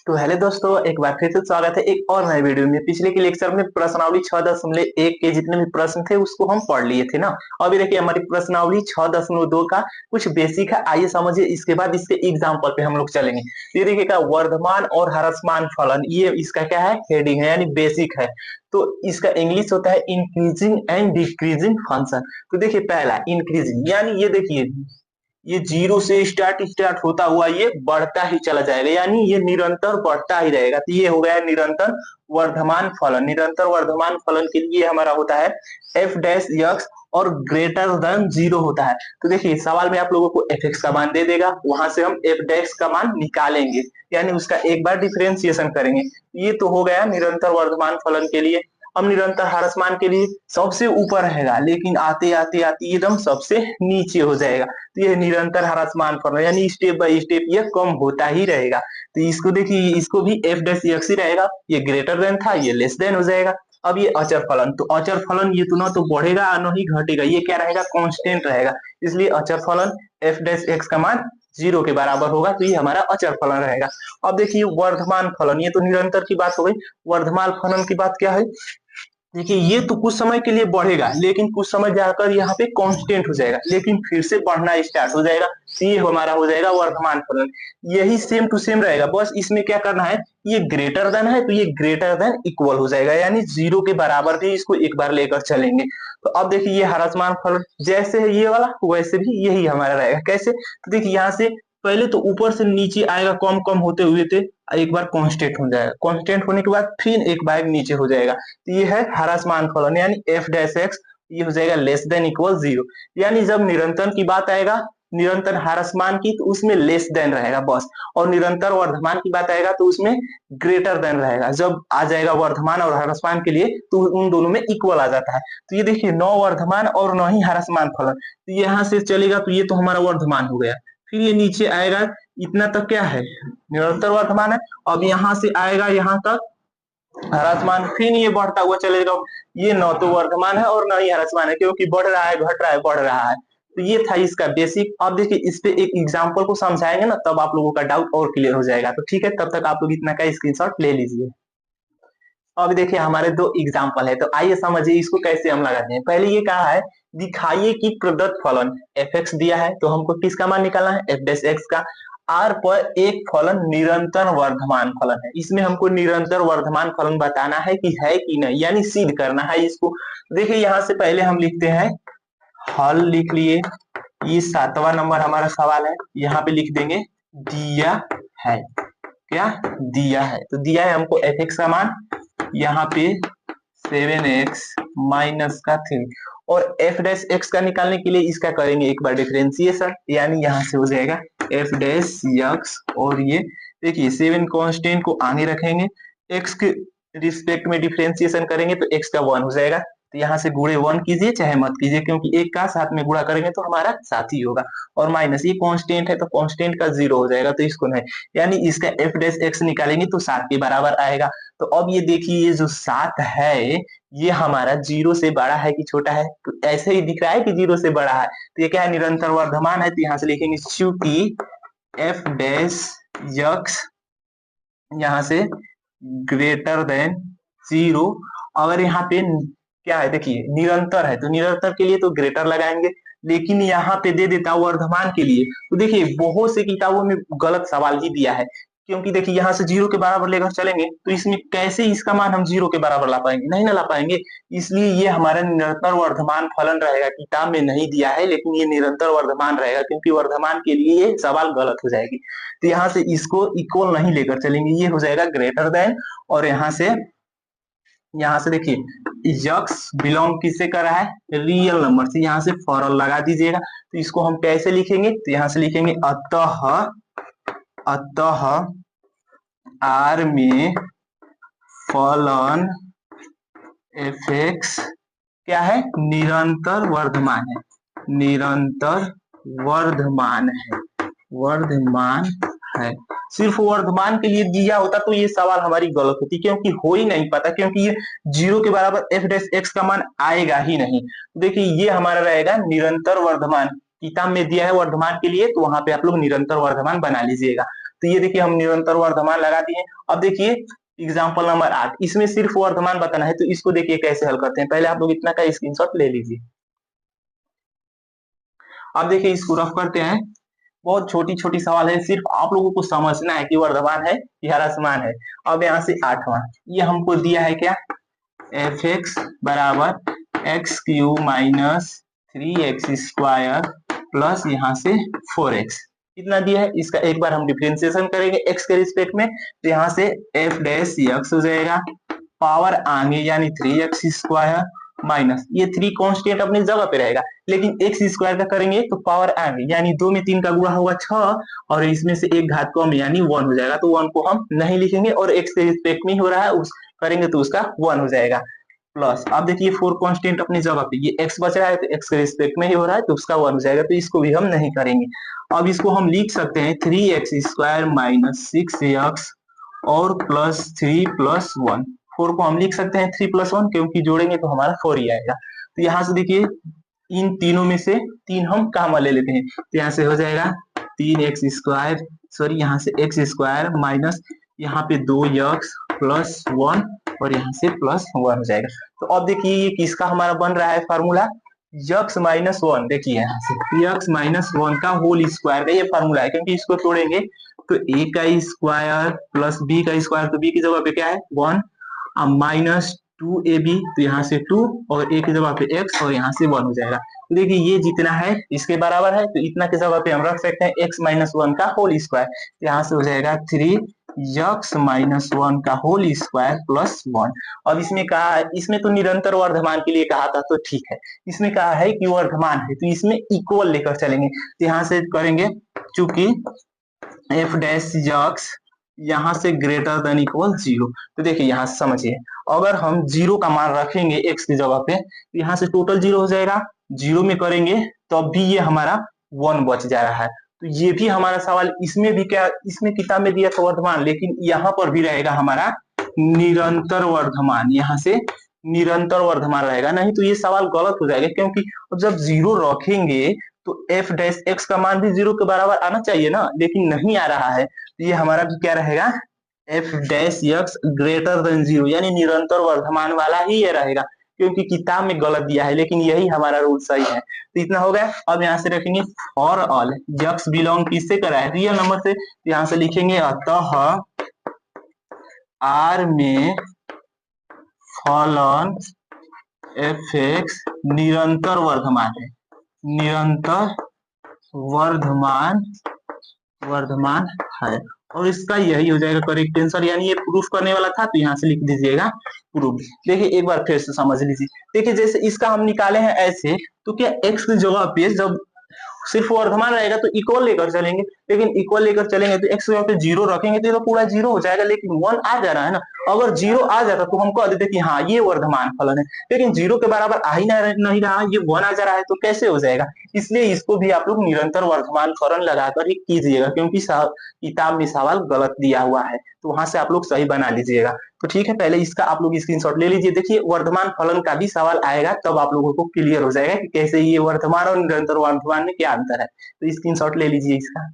तो हेलो दोस्तों, एक बार फिर से स्वागत है एक और नए वीडियो में। पिछले के लेक्चर में प्रश्नावली 6.1 के जितने भी प्रश्न थे उसको हम पढ़ लिए थे ना। अभी देखिए हमारी प्रश्नावली 6.2 का कुछ बेसिक है, आइए समझिए। इसके बाद इसके एग्जाम्पल पे हम लोग चलेंगे। ये देखिएगा, वर्धमान और ह्रासमान फलन, ये इसका क्या है, हेडिंग है यानी बेसिक है। तो इसका इंग्लिश होता है इंक्रीजिंग एंड डिक्रीजिंग फंक्शन। तो देखिए पहला इंक्रीजिंग, यानी ये देखिए ये जीरो से स्टार्ट होता हुआ ये बढ़ता ही चला जाएगा, यानी ये निरंतर बढ़ता ही रहेगा। तो ये हो गया निरंतर वर्धमान फलन। निरंतर वर्धमान फलन के लिए हमारा होता है एफ डैश एक्स और ग्रेटर देन जीरो होता है। तो देखिए सवाल में आप लोगों को एफ एक्स का मान दे देगा, वहां से हम एफ डैश का मान निकालेंगे, यानी उसका एक बार डिफरेंशिएशन करेंगे। ये तो हो गया निरंतर वर्धमान फलन के लिए। अब निरंतर ह्रासमान के लिए सबसे ऊपर रहेगा, लेकिन आते आते आते एकदम सबसे नीचे हो जाएगा। तो ये निरंतर ह्रासमान फलन, यानी स्टेप बाय स्टेप ये कम होता ही रहेगा। तो इसको देखिए, इसको भी एफ डैश एक्स ही रहेगा। ये ग्रेटर देन था, ये लेस देन हो जाएगा। अब ये अचर फलन, तो अचर फलन ये तो ना तो बढ़ेगा और न ही घटेगा, ये क्या रहेगा, कांस्टेंट रहेगा। इसलिए अचर फलन एफ डैश एक्स का मान जीरो के बराबर होगा, तो ये हमारा अचर फलन रहेगा। अब देखिए वर्धमान फलन, ये तो निरंतर की बात हो गई। वर्धमान फलन की बात क्या है, देखिए ये तो कुछ समय के लिए बढ़ेगा, लेकिन कुछ समय जाकर यहाँ पे कांस्टेंट हो जाएगा, लेकिन फिर से बढ़ना स्टार्ट हो जाएगा। ये हमारा हो जाएगा वर्धमान फलन। यही सेम टू सेम रहेगा, बस इसमें क्या करना है, ये ग्रेटर देन है तो ये ग्रेटर देन इक्वल हो जाएगा, यानी जीरो के बराबर भी इसको एक बार लेकर चलेंगे। तो अब देखिए ये ह्रासमान फलन जैसे है ये वाला, वैसे भी यही हमारा रहेगा। कैसे, तो देखिए यहाँ से पहले तो ऊपर से नीचे आएगा, कम कम होते हुए थे, एक बार कांस्टेंट हो जाएगा। कांस्टेंट होने के बाद फिर एक बार नीचे हो जाएगा। तो ये है ह्रासमान फलन, यानी एफ डैश एक्स ये हो जाएगा लेस देन इक्वल जीरो। यानी जब निरंतर की बात आएगा, निरंतर ह्रासमान की, तो उसमें लेस देन रहेगा बस। और निरंतर वर्धमान की बात आएगा तो उसमें ग्रेटर देन रहेगा। जब आ जाएगा वर्धमान और ह्रासमान के लिए तो उन दोनों में इक्वल आ जाता है। तो ये देखिए न वर्धमान और न ही ह्रासमान फलन, तो यहाँ से चलेगा तो ये तो हमारा वर्धमान हो गया। फिर ये नीचे आएगा, इतना तक क्या है, निरंतर वर्धमान है। अब यहाँ से आएगा यहाँ तक ह्रासमान, फिर ये बढ़ता हुआ चलेगा। ये न तो वर्धमान है और न ही ह्रासमान है, क्योंकि बढ़ रहा है, घट रहा है, बढ़ रहा है। तो ये था इसका बेसिक। अब देखिए इस पे एक एग्जांपल को समझाएंगे ना, तब आप लोगों का डाउट और क्लियर हो जाएगा। तो ठीक है, तब तक आप लोग इतना का स्क्रीनशॉट ले लीजिए। अब देखिए हमारे दो एग्जांपल है, तो आइए समझिए इसको कैसे हम लगाते हैं। पहले ये कहा है, दिखाइए कि प्रदत्त फलन एफ एक्स दिया है, तो हमको किसका मान निकालना है, एफ डैश एक्स का। आर पर एक फलन निरंतर वर्धमान फलन है, इसमें हमको निरंतर वर्धमान फलन बताना है कि नहीं, यानी सिद्ध करना है इसको। देखिए यहाँ से पहले हम लिखते हैं, हल लिख लिए। ये 7वां नंबर हमारा सवाल है, यहाँ पे लिख देंगे दिया है। क्या दिया है, तो दिया है हमको एफ एक्स का मान यहाँ पे 7x माइनस का 3, और एफ डैश एक्स का निकालने के लिए इसका करेंगे एक बार डिफरेंशिएशन, यानी यहाँ से हो जाएगा एफ डैश एक्स। और ये देखिए 7 कांस्टेंट को आगे रखेंगे, एक्स के रिस्पेक्ट में डिफरेंशिएशन करेंगे तो एक्स का 1 हो जाएगा। तो यहाँ से गुणे 1 कीजिए चाहे मत कीजिए, क्योंकि एक का साथ में गुणा करेंगे तो हमारा साथ ही होगा। और माइनस ये कांस्टेंट है तो कांस्टेंट का 0 हो जाएगा, तो इसको नहीं, यानी इसका एफ डैश एक्स निकालेंगे तो 7 के बराबर आएगा। तो अब ये देखिए ये जो 7 है ये हमारा 0 से बड़ा है कि छोटा है, तो ऐसे ही दिख रहा है कि 0 से बड़ा है। तो ये क्या है, निरंतर वर्धमान है। तो यहाँ से लिखेंगे चूंकि एफ डैश एक्स यहाँ से ग्रेटर देन 0। अगर यहाँ पे क्या है, देखिए निरंतर है तो निरंतर के लिए तो ग्रेटर लगाएंगे, लेकिन यहाँ पे दे देता वर्धमान के लिए, तो देखिए बहुत से किताबों में गलत सवाल ही दिया है। क्योंकि देखिए यहाँ से 0 के बराबर लेकर चलेंगे तो इसमें कैसे इसका मान हम 0 के बराबर ला पाएंगे, नहीं ना ला पाएंगे। इसलिए ये हमारा निरंतर वर्धमान फलन रहेगा, किताब में नहीं दिया है लेकिन ये निरंतर वर्धमान रहेगा, क्योंकि वर्धमान के लिए ये सवाल गलत हो जाएगी। तो यहाँ से इसको इक्वल नहीं लेकर चलेंगे, ये हो जाएगा ग्रेटर देन। और यहाँ से देखिए यक्स बिलोंग किससे कर रहा है, रियल नंबर से, यहाँ से फॉरल लगा दीजिएगा। तो इसको हम कैसे लिखेंगे, तो यहाँ से लिखेंगे अतः आर में फलन एफ एक्स क्या है, निरंतर वर्धमान है, निरंतर वर्धमान है, वर्धमान है। सिर्फ वर्धमान के लिए दिया होता तो ये सवाल हमारी गलत होती, क्योंकि हो ही नहीं पाता, क्योंकि ये 0 के बराबर एफ डैश एक्स का मान आएगा ही नहीं। देखिए ये हमारा रहेगा निरंतर वर्धमान, किताब में दिया है वर्धमान के लिए, तो वहां पे आप लोग निरंतर वर्धमान बना लीजिएगा। तो तो ये देखिए हम निरंतर वर्धमान लगा दिए। अब देखिए एग्जाम्पल नंबर 8, इसमें सिर्फ वर्धमान बताना है, तो इसको देखिए कैसे हल करते हैं। पहले आप लोग इतना का स्क्रीनशॉट ले लीजिए। अब देखिए इसको रफ करते हैं। बहुत छोटी छोटी सवाल है, सिर्फ आप लोगों को समझना है कि वर्धमान है या ह्रासमान है। अब यहाँ से 8वां, ये हमको दिया है क्या, एफ एक्स बराबर x Q minus 3x square plus यहाँ से 4x, कितना दिया है इसका एक बार हम डिफरेंशिएशन करेंगे x के रिस्पेक्ट में, तो यहाँ से एफ डैश एक्स हो जाएगा, पावर आगे यानी 3x स्क्वायर माइनस ये 3 कांस्टेंट अपनी जगह पे रहेगा, लेकिन एक्स स्क्वायर का करेंगे तो पावर आगे यानी 2 में 3 का गुणा होगा 6 और इसमें से एक घात कम यानी 1 हो जाएगा, तो 1 को हम नहीं लिखेंगे और एक्स के रिस्पेक्ट में ही हो रहा है, उस करेंगे तो उसका 1 हो जाएगा प्लस। अब देखिए 4 कांस्टेंट अपनी जगह पे, ये x बच रहा है तो x के रिस्पेक्ट में ही हो रहा है तो उसका 1 हो जाएगा, तो इसको भी हम नहीं करेंगे। अब इसको हम लिख सकते हैं 3x स्क्वायर माइनस 6x और प्लस 3 प्लस 1, 4 को हम लिख सकते हैं 3 प्लस 1 क्योंकि जोड़ेंगे तो हमारा 4 ही आएगा। तो यहाँ से देखिए इन तीनों में से 3 हम कॉमन ले लेते हैं, तो यहाँ से हो जाएगा 3x स्क्वायर, सॉरी यहाँ से x स्क्वायर माइनस यहाँ पे 2x प्लस 1 और यहाँ से प्लस 1 हो जाएगा। तो अब देखिए ये किसका हमारा बन रहा है फार्मूला, x माइनस 1, देखिए यहाँ से x माइनस 1 का होल स्क्वायर का ये फार्मूला है, क्योंकि इसको तोड़ेंगे तो a का स्क्वायर प्लस b का स्क्वायर, तो b की जगह पे क्या है 1 माइनस 2ab, तो यहाँ से 2 और a की जगह पे x और यहाँ से 1 हो जाएगा। तो देखिए ये जितना है इसके बराबर है, तो इतना की जगह पे हम रख सकते हैं x माइनस 1 का होल स्क्वायर, तो यहाँ से हो जाएगा 3x माइनस 1 का होल स्क्वायर प्लस 1। अब इसमें कहा, इसमें तो निरंतर वर्धमान के लिए कहा था तो ठीक है, इसमें कहा है कि वर्धमान है तो इसमें इक्वल लेकर चलेंगे, तो यहाँ से करेंगे चूंकि एफ डैश एक्स यहाँ से ग्रेटर देन इक्वल 0, तो देखिए यहाँ से समझिए अगर हम 0 का मान रखेंगे x की जगह पे तो यहाँ से टोटल 0 हो जाएगा, 0 में करेंगे तो अब भी ये हमारा 1 बच जा रहा है। तो ये भी हमारा सवाल, इसमें भी क्या, इसमें किताब में दिया था वर्धमान, लेकिन यहाँ पर भी रहेगा हमारा निरंतर वर्धमान, यहाँ से निरंतर वर्धमान रहेगा, नहीं तो ये सवाल गलत हो जाएगा, क्योंकि जब 0 रखेंगे तो एफ डैश एक्स का मान भी 0 के बराबर आना चाहिए ना, लेकिन नहीं आ रहा है, तो ये हमारा भी क्या रहेगा F dash x greater than 0 यानी निरंतर वर्धमान वाला ही ये रहेगा, क्योंकि किताब में गलत दिया है लेकिन यही हमारा रूल सही है। तो इतना हो गया। अब यहाँ से रखेंगे फॉर ऑल एक्स बिलोंग किससे करा है, रियल नंबर से, तो यहाँ से लिखेंगे अतः आर में फलन एफ एक्स निरंतर वर्धमान है, निरंतर वर्धमान वर्धमान है, और इसका यही हो जाएगा करेक्ट आंसर, यानी ये प्रूफ करने वाला था तो यहाँ से लिख दीजिएगा प्रूफ। देखिए एक बार फिर से समझ लीजिए, देखिए जैसे इसका हम निकाले हैं ऐसे, तो क्या x की जगह पे जब सिर्फ वर्धमान रहेगा तो इक्वल लेकर चलेंगे, लेकिन इक्वल लेकर चलेंगे तो x पे 0 रखेंगे तो ये तो पूरा 0 हो जाएगा, लेकिन 1 आ जा रहा है ना, अगर 0 आ जाता तो हम कह देते कि हाँ ये वर्धमान फलन है, लेकिन 0 के बराबर आ ही नहीं रहा, ये 1 आ जा रहा है तो कैसे हो जाएगा। इसलिए इसको भी आप लोग निरंतर वर्धमान फलन लगाकर ही कीजिएगा, क्योंकि किताब में सवाल गलत दिया हुआ है, तो वहां से आप लोग सही बना लीजिएगा। तो ठीक है, पहले इसका आप लोग स्क्रीनशॉट ले लीजिए। देखिए वर्धमान फलन का भी सवाल आएगा तब आप लोगों को क्लियर हो जाएगा कि कैसे ये वर्धमान और निरंतर वर्धमान में क्या अंतर है, तो स्क्रीनशॉट ले लीजिए इसका।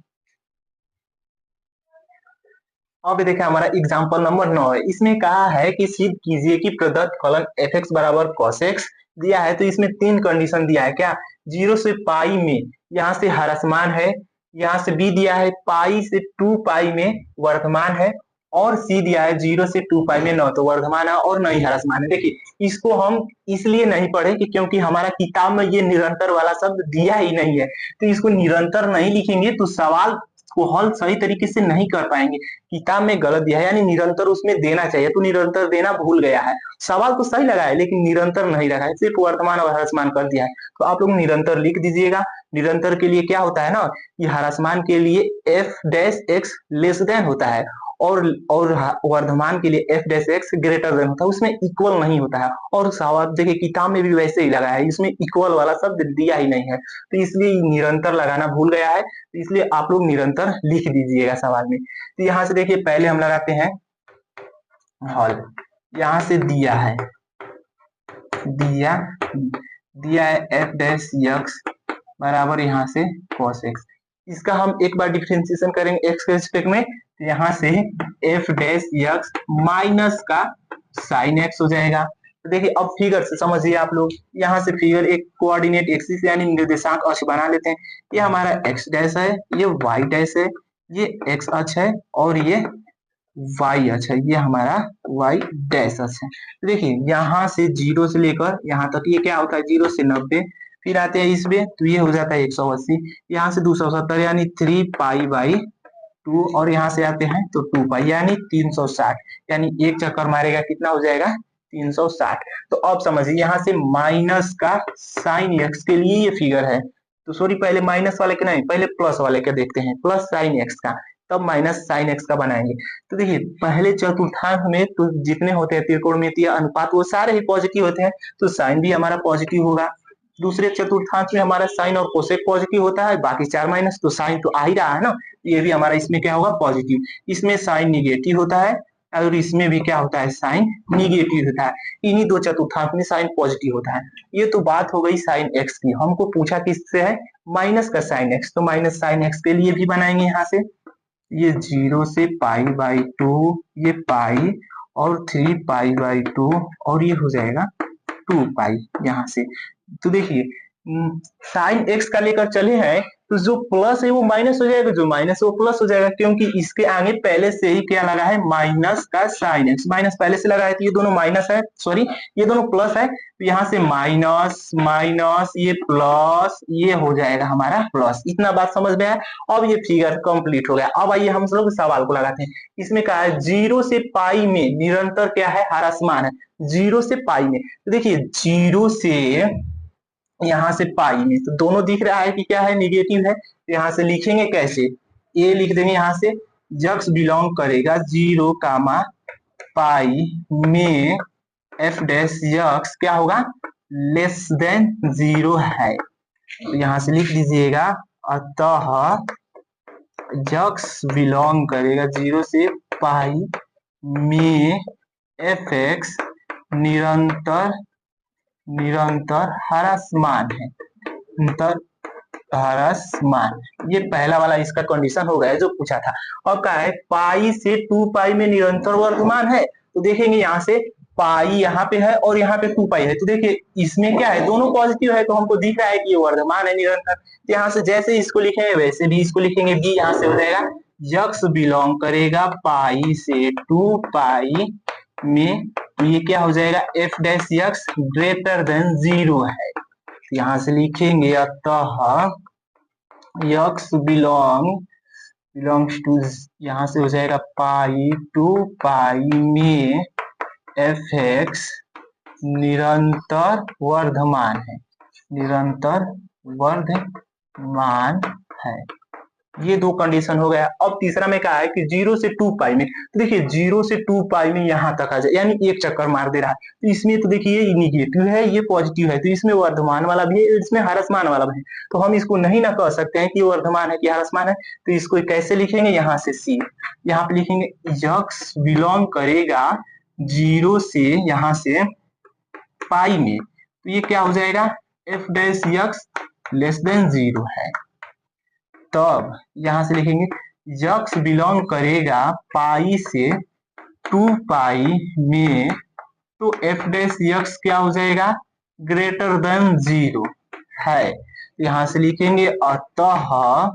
अब देखिए हमारा एग्जांपल नंबर 9 है, इसमें कहा है कि सिद्ध कीजिए कि प्रदत्त फलन एफ एक्स बराबर कॉस एक्स दिया है, तो इसमें 3 कंडीशन दिया है क्या, 0 से पाई में यहाँ से ह्रासमान है, यहाँ से बी दिया है पाई से 2 पाई में वर्धमान है, और सी दिया है 0 से 2 पाई में न तो वर्धमान है और न ही ह्रासमान है। देखिए इसको हम इसलिए नहीं पढ़े कि क्योंकि हमारा किताब में ये निरंतर वाला शब्द दिया ही नहीं है, तो इसको निरंतर नहीं लिखेंगे तो सवाल को हल सही तरीके से नहीं कर पाएंगे। किताब में गलत दिया है यानी निरंतर उसमें देना चाहिए, तो निरंतर देना भूल गया है, सवाल तो सही लगा है लेकिन निरंतर नहीं लगा है, सिर्फ वर्तमान और ह्रासमान कर दिया है, तो आप लोग निरंतर लिख दीजिएगा। निरंतर के लिए क्या होता है ना कि ह्रासमान के लिए F dash x less than होता है और वर्धमान के लिए F dash x greater than होता है, उसमें इक्वल नहीं होता है, और सवाल देखिए किताब में भी वैसे ही लगा है, इसमें इक्वल वाला शब्द दिया ही नहीं है, तो इसलिए निरंतर लगाना भूल गया है, तो इसलिए आप लोग निरंतर लिख दीजिएगा सवाल में। तो यहाँ से देखिए पहले हम लगाते हैं हल, यहाँ से दिया है एफ डैश एक्स बराबर यहाँ से cos x, इसका हम एक बार डिफरेंशिएशन करेंगे x के रिस्पेक्ट में, तो यहाँ से एफ डैश एक्स माइनस का साइन एक्स हो जाएगा। तो देखिए अब फिगर से समझिए आप लोग, यहाँ से फिगर एक कोऑर्डिनेट एक्सिस यानी निर्देशांक अक्ष बना लेते हैं। ये हमारा एक्स डैश है, ये वाई डैश है, ये एक्स अक्ष है और ये वाई अक्ष है, ये हमारा वाई डैश अक्ष है। तो देखिए यहाँ से 0 से लेकर यहाँ तक ये क्या होता है 0 से 90, फिर आते हैं इसमें तो ये हो जाता है 180, यहाँ से 270 यानी 3 पाई बाई 2 और यहाँ से आते हैं तो 2 पाई यानी 360, यानी एक चक्कर मारेगा कितना हो जाएगा 360। तो अब समझिए यहाँ से माइनस का साइन एक्स के लिए ये फिगर है। तो सॉरी पहले माइनस वाले के नहीं, पहले प्लस वाले के देखते हैं, प्लस साइन एक्स का, तब माइनस साइन एक्स का बनाएंगे। तो देखिए पहले चतुर्थांश में तो जितने होते हैं त्रिकोणमितीय अनुपात वो सारे ही पॉजिटिव होते हैं, तो साइन भी हमारा पॉजिटिव होगा। दूसरे चतुर्थांश में हमारा साइन और कोसेक पॉजिटिव होता है, बाकी 4 माइनस, तो साइन तो आ ही रहा है ना, ये भी हमारा इसमें क्या होगा पॉजिटिव। इसमें साइन निगेटिव होता है और इसमें भी क्या होता है साइन निगेटिव होता है। इन्हीं दो चतुर्थांश में साइन पॉजिटिव होता है। ये तो बात हो गई साइन एक्स की। हमको पूछा किससे है, माइनस का साइन एक्स, तो माइनस साइन एक्स के लिए भी बनाएंगे यहाँ से, ये 0 से पाई बाई 2, ये पाई और 3 पाई बाई 2 और ये हो जाएगा 2 पाई यहाँ से। तो देखिए साइन एक्स का लेकर चले हैं तो जो प्लस है वो माइनस हो जाएगा, जो माइनस है वो प्लस हो जाएगा, क्योंकि इसके आगे पहले से ही क्या लगा है माइनस का साइन एक्स, माइनस पहले से लगा है तो ये दोनों माइनस है, सॉरी ये दोनों प्लस है, तो यहाँ से माइनस माइनस ये प्लस, ये हो जाएगा हमारा प्लस। इतना बात समझ में आया। अब ये फिगर कंप्लीट हो गया। अब आइए हम लोग सवाल को लगाते हैं। इसमें कहा है 0 से पाई में निरंतर क्या है हर समान है, 0 से पाई में। तो देखिए 0 से यहाँ से पाई में, तो दोनों दिख रहा है कि क्या है निगेटिव है, तो यहाँ से लिखेंगे कैसे, ए लिख देंगे यहाँ से, जक्स बिलोंग करेगा 0 कामा पाई में एफ डैश यक्स क्या होगा लेस देन 0 है। तो यहाँ से लिख दीजिएगा अतः जक्स बिलोंग करेगा 0 से पाई में एफ एक्स निरंतर निरंतर हरसमान है, निरंतर हरसमान। ये पहला वाला इसका कंडीशन हो गया जो पूछा था। अब क्या है पाई से 2 पाई में निरंतर वर्धमान है, तो देखेंगे यहाँ से पाई यहाँ पे है और यहाँ पे 2 पाई है, तो देखिए इसमें क्या है दोनों पॉजिटिव है, तो हमको दिख रहा है कि ये वर्धमान है निरंतर। तो यहाँ से जैसे इसको लिखेंगे वैसे भी इसको लिखेंगे, बी यहाँ से हो जाएगा यक्स बिलोंग करेगा पाई से 2 पाई में, तो ये क्या हो जाएगा F dash x greater than 0 है। तो यहाँ से लिखेंगे अतः यक्स बिलोंग्स टू, यहाँ से हो जाएगा पाई 2 पाई में एफ एक्स निरंतर वर्धमान है, निरंतर वर्धमान है। ये दो कंडीशन हो गया। अब तीसरा में कहा है कि 0 से 2 पाई में, तो देखिए 0 से 2 पाई में यहाँ तक आ जाए यानी एक चक्कर मार दे रहा है, तो इसमें तो देखिए ये निगेटिव है ये पॉजिटिव है, तो इसमें वर्धमान वाला भी है इसमें हरसमान वाला भी है, तो हम इसको नहीं ना कह सकते हैं कि वर्धमान है कि हरसमान है। तो इसको कैसे लिखेंगे, यहाँ से सी, यहाँ पे लिखेंगे यक्स बिलोंग करेगा 0 से यहाँ से पाई में, तो ये क्या हो जाएगा F dash x less than 0 है। तब यहां से लिखेंगे यक्स बिलोंग करेगा पाई से 2 पाई में, तो एफ डैश यक्स क्या हो जाएगा ग्रेटर देन 0 है। यहां से लिखेंगे अतः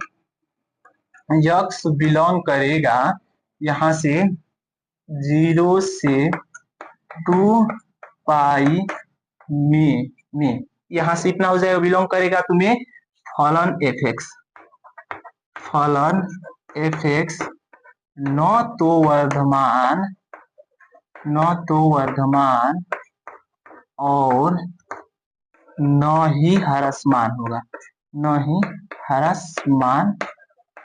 यक्स बिलोंग करेगा यहां से 0 से 2 पाई में यहां से इतना हो जाएगा बिलोंग करेगा तुम्हें फलन एफ एक्स, फलन एफ एक्स न तो वर्धमान और न ही हरसमान होगा, न ही हरसमान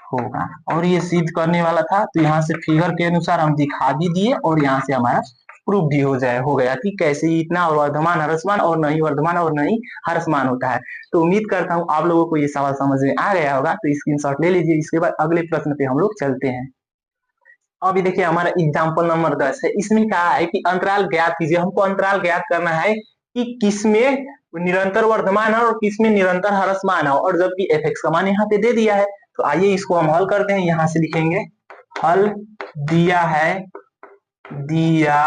होगा। और ये सिद्ध करने वाला था, तो यहाँ से फिगर के अनुसार हम दिखा भी दिए और यहाँ से हमारा प्रूफ भी हो गया कि कैसे इतना वर्धमान हरसमान और नहीं वर्धमान और नहीं हरसमान होता है। तो उम्मीद करता हूँ आप लोगों को ये सवाल समझ में आ गया होगा। तो स्क्रीनशॉट ले लीजिए। इसके बाद अगले प्रश्न पे हम लोग चलते हैं। अभी देखिए हमारा एग्जाम्पल नंबर 10 है। इसमें कहा है कि अंतराल ज्ञात कीजिए। हमको अंतराल ज्ञात करना है कि किसमें निरंतर वर्धमान है और किसमें निरंतर हरसमान है, और जबकि एफ एक्स का मान यहाँ पे दे दिया है। तो आइए इसको हम हल करते हैं। यहाँ से लिखेंगे हल दिया है दिया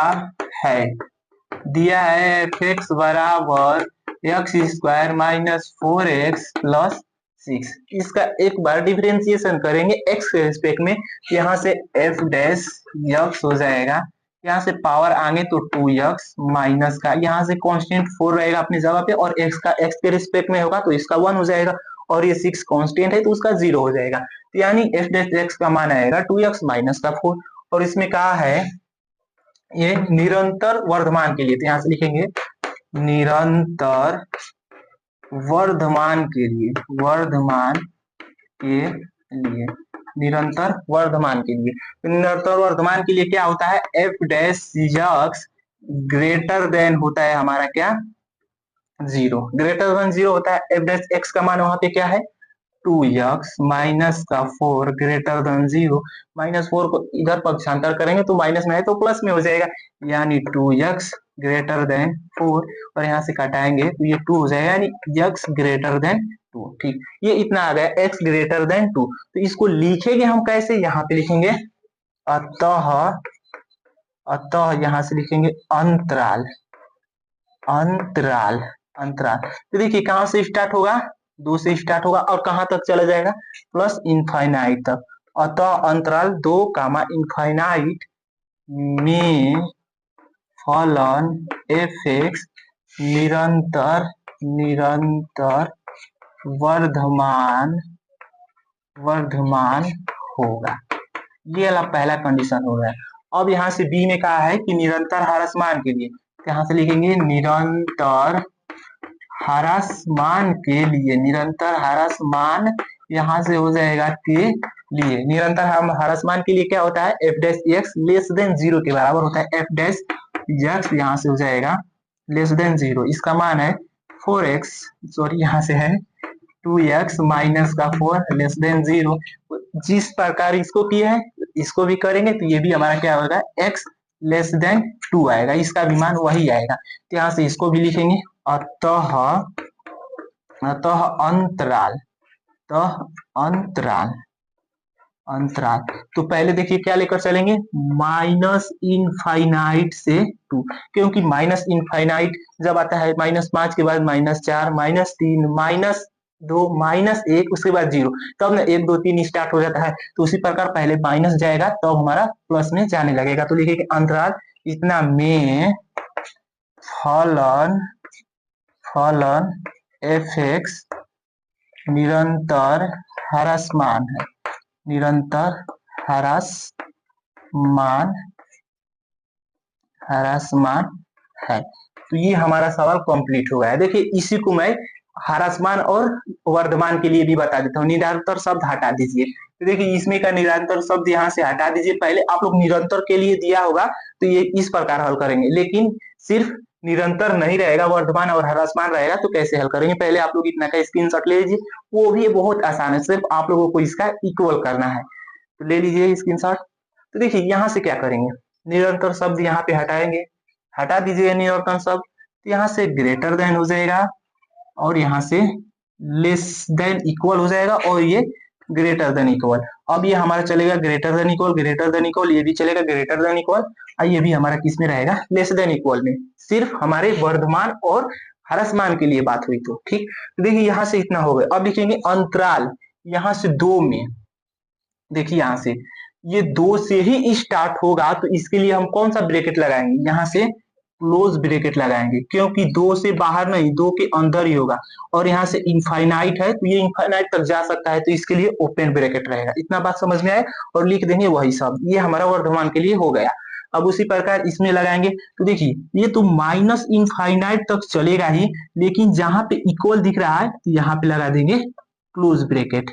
है एफ एक्स बराबर एक्स स्क्वायर माइनस 4x+6। इसका एक बार डिफरेंशिएशन करेंगे एक्स के रिस्पेक्ट में, यहाँ से एफ डैश एक्स हो जाएगा, यहाँ से पावर आगे तो 2x माइनस का, यहाँ से कांस्टेंट 4 रहेगा अपनी जगह पे, और x का x के रिस्पेक्ट में होगा तो इसका 1 हो जाएगा, और ये 6 कांस्टेंट है तो उसका 0 हो जाएगा। तो यानी एफ डैश एक्स का मान आएगा 2x माइनस का 4। और इसमें कहा है ये निरंतर वर्धमान के लिए, तो यहाँ से लिखेंगे निरंतर वर्धमान के लिए, निरंतर वर्धमान के लिए, निरंतर वर्धमान के लिए क्या होता है, F dash x greater than होता है हमारा क्या, 0, ग्रेटर देन 0 होता है। एफ डैश एक्स का मान वहां पे क्या है 2x माइनस का 4 ग्रेटर देन 0, माइनस 4 को इधर पक्षांतर करेंगे तो माइनस में है तो प्लस में हो जाएगा, यानी 2x ग्रेटर देन 4, और यहाँ से घटाएंगे तो ये 2 हो जाएगा, यानी x ग्रेटर देन 2। ठीक, ये इतना आ गया x ग्रेटर देन 2। तो इसको लिखेंगे हम कैसे, यहाँ पे लिखेंगे अतः यहाँ से लिखेंगे अंतराल। तो देखिए कहां से स्टार्ट होगा, 2 से स्टार्ट होगा और कहां तक चला जाएगा, प्लस इनफाइनाइट तक। अतः अंतराल 2 कामा इनफाइनाइट में फलन एफ एक्स निरंतर वर्धमान होगा। ये वाला पहला कंडीशन हो गया। अब यहाँ से बी में कहा है कि निरंतर ह्रासमान के लिए, यहाँ से लिखेंगे निरंतर ह्रासमान के लिए, निरंतर ह्रासमान यहाँ से हो जाएगा के लिए, निरंतर ह्रासमान के लिए क्या होता है, F dash x less than 0 के बराबर होता है, एफ डैश एक्स यहाँ से हो जाएगा लेस देन 0, इसका मान है 4x, सॉरी यहाँ से है 2x माइनस का 4 लेस देन 0। जिस प्रकार इसको किया है इसको भी करेंगे तो ये भी हमारा क्या होगा, x लेस देन 2 आएगा, इसका भी मान वही आएगा। तो यहाँ से इसको भी लिखेंगे अतः अंतराल। तो पहले देखिए क्या लेकर चलेंगे, माइनस इनफाइनाइट से 2, क्योंकि माइनस इनफाइनाइट जब आता है -5 के बाद -4 -3 -2 -1 उसके बाद 0, तब ना 1 2 3 स्टार्ट हो जाता है। तो उसी प्रकार पहले माइनस जाएगा तब तो हमारा प्लस में जाने लगेगा। तो लिखिए कि अंतराल इतना में फलन एफ एक्स निरंतर ह्रासमान है। तो ये हमारा सवाल कंप्लीट हो गया है। देखिए इसी को मैं ह्रासमान और वर्धमान के लिए भी बता देता हूँ। निरंतर शब्द हटा दीजिए, तो देखिए इसमें का निरंतर शब्द यहाँ से हटा दीजिए। पहले आप लोग निरंतर के लिए दिया होगा तो ये इस प्रकार हल करेंगे, लेकिन सिर्फ निरंतर नहीं रहेगा, वर्धमान और ह्रासमान रहेगा। तो कैसे हल करेंगे, पहले आप लोग इतना का स्क्रीनशॉट ले लीजिए, वो भी बहुत आसान है, सिर्फ आप लोगों को इसका इक्वल करना है। तो ले लीजिए स्क्रीनशॉट। तो देखिए यहाँ से क्या करेंगे, निरंतर शब्द यहाँ पे हटाएंगे, हटा दीजिए निरंतर शब्द, तो यहाँ से ग्रेटर देन हो जाएगा और यहाँ से लेस देन इक्वल हो जाएगा और ये ग्रेटर देन इक्वल। अब ये हमारा चलेगा ग्रेटर देन इक्वल, ये भी चलेगा ग्रेटर देन इक्वल, और ये भी हमारा किस में रहेगा, लेस देन इक्वल में। सिर्फ हमारे वर्धमान और ह्रासमान के लिए बात हुई तो ठीक। तो देखिए यहाँ से इतना हो गया। अब लिखेंगे अंतराल, यहाँ से 2 में, देखिए यहाँ से ये 2 से ही स्टार्ट होगा, तो इसके लिए हम कौन सा ब्रैकेट लगाएंगे, यहाँ से क्लोज ब्रैकेट लगाएंगे, क्योंकि 2 से बाहर नहीं 2 के अंदर ही होगा, और यहाँ से इनफाइनाइट है तो ये इनफाइनाइट तक जा सकता है, तो इसके लिए ओपन ब्रैकेट रहेगा। इतना बात समझ में आए, और लिख देंगे वही सब, ये हमारा वर्धमान के लिए हो गया। अब उसी प्रकार इसमें लगाएंगे, तो देखिए ये तो माइनस इनफाइनाइट तक चलेगा ही, लेकिन जहां पे इक्वल दिख रहा है तो यहाँ पे लगा देंगे क्लोज ब्रैकेट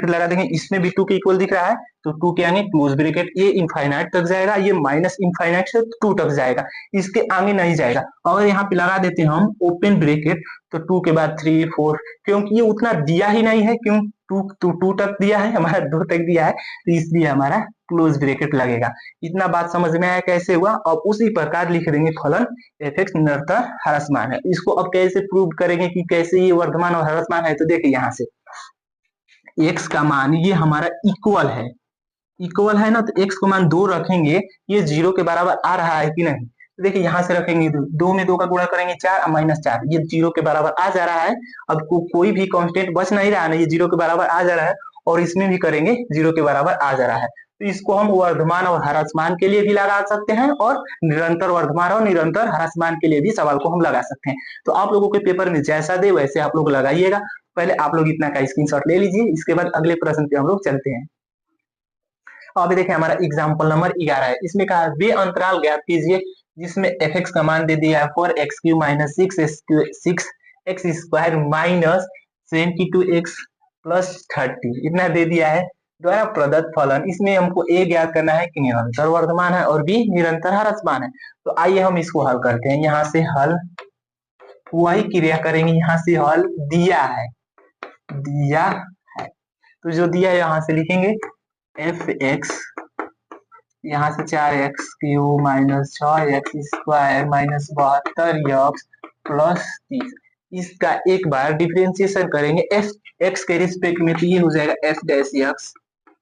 लगा देंगे। इसमें भी 2 के इक्वल दिख रहा है तो 2 के आगे क्लोज ब्रैकेट, ये इनफाइनाइट तक जाएगा, ये माइनस इनफाइनाइट से 2 तक जाएगा, इसके आगे नहीं जाएगा। अगर यहाँ पे लगा देते हैं हम ओपन ब्रैकेट तो 2 के बाद 3 4, क्योंकि ये उतना दिया ही नहीं है, क्यों 2 तक दिया है, हमारा 2 तक दिया है, तो इसलिए हमारा क्लोज ब्रैकेट लगेगा। इतना बात समझ में आया कैसे हुआ। अब उसी प्रकार लिख देंगे फलन एफ एक्स निरंतर ह्रासमान है। इसको अब कैसे प्रूव करेंगे कि कैसे ये वर्धमान और ह्रासमान है, तो देखिए यहाँ से x का मान ये हमारा इक्वल है, इक्वल है ना, तो x को मान 2 रखेंगे, ये 0 के बराबर आ रहा है कि नहीं। तो देखिए यहाँ से रखेंगे 2 में 2 का गुणा करेंगे 4 और -4, ये 0 के बराबर आ जा रहा है। अब कोई भी कांस्टेंट बच नहीं रहा है, ये 0 के बराबर आ जा रहा है, और इसमें भी करेंगे 0 के बराबर आ जा रहा है। तो इसको हम वर्धमान और ह्रासमान के लिए भी लगा सकते हैं, और निरंतर वर्धमान और निरंतर ह्रासमान के लिए भी सवाल को हम लगा सकते हैं। तो आप लोगों के पेपर में जैसा दे वैसे आप लोग लगाइएगा। पहले आप लोग इतना का स्क्रीनशॉट ले लीजिए, इसके बाद अगले प्रश्न पे हम लोग चलते हैं। अभी देखिए हमारा एग्जाम्पल नंबर 11 है, इसमें कहा वे अंतराल ज्ञात कीजिए जिसमें fx का मान दे दिया है 4x³ - 6x² minus 72x plus 30 इतना दे दिया है द्वारा प्रदत्त फलन। इसमें हमको ए ज्ञात करना है कि निरंतर वर्धमान है और बी निरंतर ह्रासमान है। तो आइए हम इसको हल करते हैं। यहाँ से हल, वही क्रिया करेंगे, यहाँ से हल दिया है, तो जो दिया है यहाँ से लिखेंगे fx, यहाँ से 4x³ - 6x² - 72x प्लस 30, इसका एक बार डिफरेंशिएशन करेंगे x के रिस्पेक्ट में, तो ये हो जाएगा f dash x।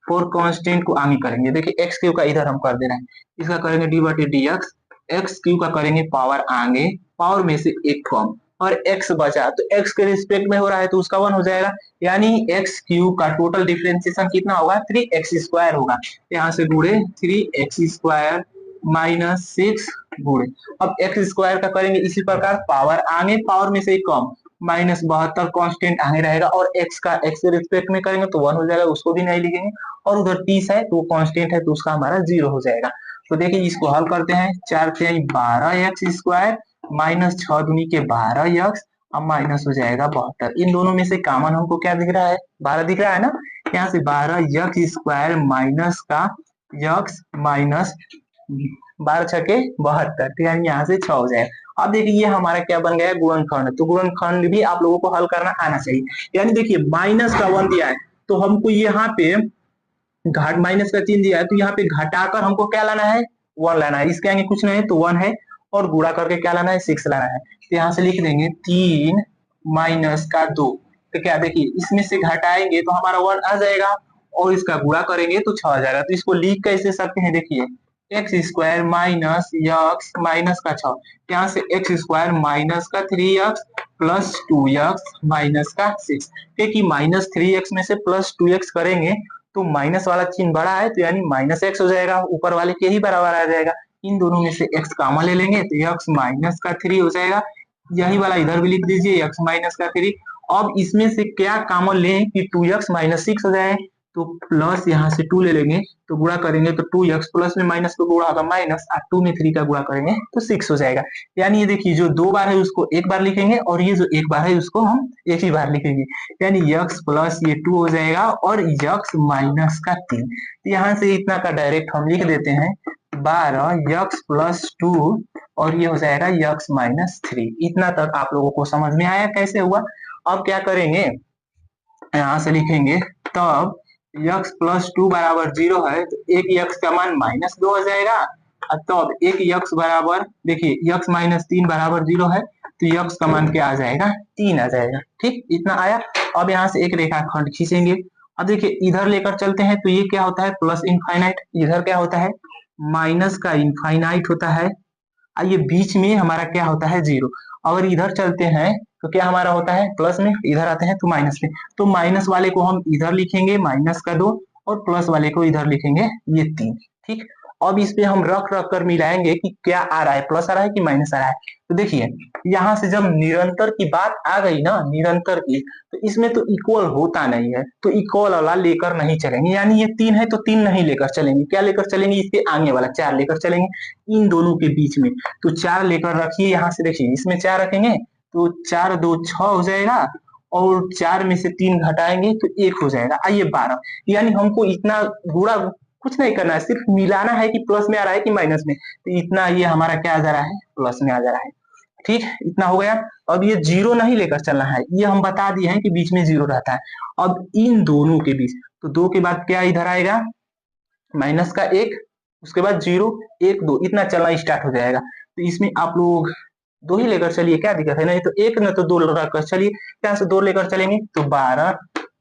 Four constant को आगे करेंगे, देखिए x क्यू का इधर हम कर दे रहे हैं, इसका करेंगे डी बटे डी एक्स, एक्स क्यू का करेंगे पावर आगे, पावर में से एक कम, और x बचा तो x के रिस्पेक्ट में हो रहा है तो उसका 1 हो जाएगा, यानी x क्यूब का टोटल डिफरेंशिएशन कितना होगा 3x² होगा। यहाँ से गुणे 3x² माइनस 6 गुणे, अब x² का करेंगे इसी प्रकार, पावर आगे, पावर में से कम, -72 कांस्टेंट आगे रहेगा, और x का x के रिस्पेक्ट में करेंगे तो 1 हो जाएगा, उसको भी नहीं लिखेंगे, और उधर 30 है तो कांस्टेंट है तो उसका हमारा 0 हो जाएगा। तो देखिए इसको हल करते हैं, 4 से 12x² माइनस 6 दूनी के 12x, अब माइनस हो जाएगा 72। इन दोनों में से कॉमन हमको क्या दिख रहा है, 12 दिख रहा है ना, यहाँ से 12x² माइनस का x माइनस 12 छके 72, तो यानी यहाँ से 6 हो जाएगा। अब देखिए ये हमारा क्या बन गया है, गुणनखंड। तो गुणनखंड भी आप लोगों को हल करना आना चाहिए। यानी देखिए माइनस का 1 दिया है तो हमको यहाँ पे घाट माइनस का चिन्ह दिया है, तो यहाँ पे घटाकर हमको क्या लाना है, 1 लाना है, इसके आगे कुछ नहीं है तो 1 है, और गुणा करके क्या लाना है 6 लाना है। तो यहाँ से लिख देंगे 3 माइनस का 2, तो क्या देखिए इसमें से घटाएंगे तो हमारा 1 आ जाएगा, और इसका गुणा करेंगे तो 6 आ जाएगा। तो इसको लिख कैसे सकते हैं, देखिए x² माइनस x माइनस का 6, यहाँ से x² माइनस का 3x प्लस 2x माइनस का 6, क्योंकि माइनस 3x में से प्लस 2x करेंगे तो माइनस वाला चिन्ह बड़ा है तो यानी माइनस एक्स हो जाएगा, ऊपर वाले के ही बराबर आ जाएगा। इन दोनों में से x कॉमन ले लेंगे तो x माइनस का 3 हो जाएगा, यही वाला इधर भी लिख दीजिए x माइनस का 3। अब इसमें से क्या कॉमन लें कि 2x माइनस 6 हो जाए, तो प्लस यहाँ से 2 ले लेंगे तो गुणा करेंगे तो 2x प्लस में माइनस को गुणा होगा माइनस, और 2 में 3 का गुणा करेंगे तो 6 हो जाएगा। यानी ये देखिए जो 2 बार है उसको एक बार लिखेंगे, और ये जो एक बार है उसको हम एक ही बार लिखेंगे, यानी x प्लस ये 2 हो जाएगा और x माइनस का 3। यहाँ से इतना का डायरेक्ट हम लिख देते हैं 12x प्लस 2, और ये हो जाएगा x माइनस 3। इतना तक आप लोगों को समझ में आया कैसे हुआ। अब क्या करेंगे, यहाँ से लिखेंगे तब x प्लस 2 बराबर 0 है तो एक x का मान -2 हो जाएगा, तब एक x बराबर, देखिए x माइनस 3 बराबर 0 है तो x का मान क्या आ जाएगा 3 आ जाएगा। ठीक, इतना आया। अब यहाँ से एक रेखाखंड खींचेंगे, अब देखिए इधर लेकर चलते हैं तो ये क्या होता है प्लस इनफाइनाइट, इधर क्या होता है माइनस का इनफाइनाइट होता है, ये बीच में हमारा क्या होता है 0। अगर इधर चलते हैं तो क्या हमारा होता है प्लस में, इधर आते हैं तो माइनस में, तो माइनस वाले को हम इधर लिखेंगे माइनस का 2, और प्लस वाले को इधर लिखेंगे ये 3। ठीक, अब इस पे हम रख रख कर मिलाएंगे कि क्या आ रहा है, प्लस आ रहा है कि माइनस आ रहा है। तो देखिए यहाँ से जब निरंतर की बात आ गई ना, निरंतर की, तो इसमें तो इक्वल होता नहीं है, तो इक्वल वाला लेकर नहीं चलेंगे, यानी ये 3 है तो 3 नहीं लेकर चलेंगे, क्या लेकर चलेंगे इसके आगे वाला 4 लेकर चलेंगे, इन दोनों के बीच में। तो 4 लेकर रखिए, यहाँ से देखिए इसमें 4 रखेंगे तो 4 2 6 हो जाएगा, और 4 में से 3 घटाएंगे तो 1 हो जाएगा, आइए 12। यानी हमको इतना गुणा कुछ नहीं करना है, सिर्फ मिलाना है कि प्लस में आ रहा है कि माइनस में, तो इतना ये हमारा क्या आ जा रहा है प्लस में आ जा रहा है। ठीक, इतना हो गया। अब ये 0 नहीं लेकर चलना है, ये हम बता दिए हैं कि बीच में 0 रहता है। अब इन दोनों के बीच, तो 2 के बाद क्या इधर आएगा माइनस का 1, उसके बाद 0 1 2, इतना चलना स्टार्ट हो जाएगा। तो इसमें आप लोग 2 ही लेकर चलिए, क्या दिक्कत है, नहीं तो 1 न तो 2 लेकर चलिए, यहाँ से 2 लेकर चलेंगे तो 12,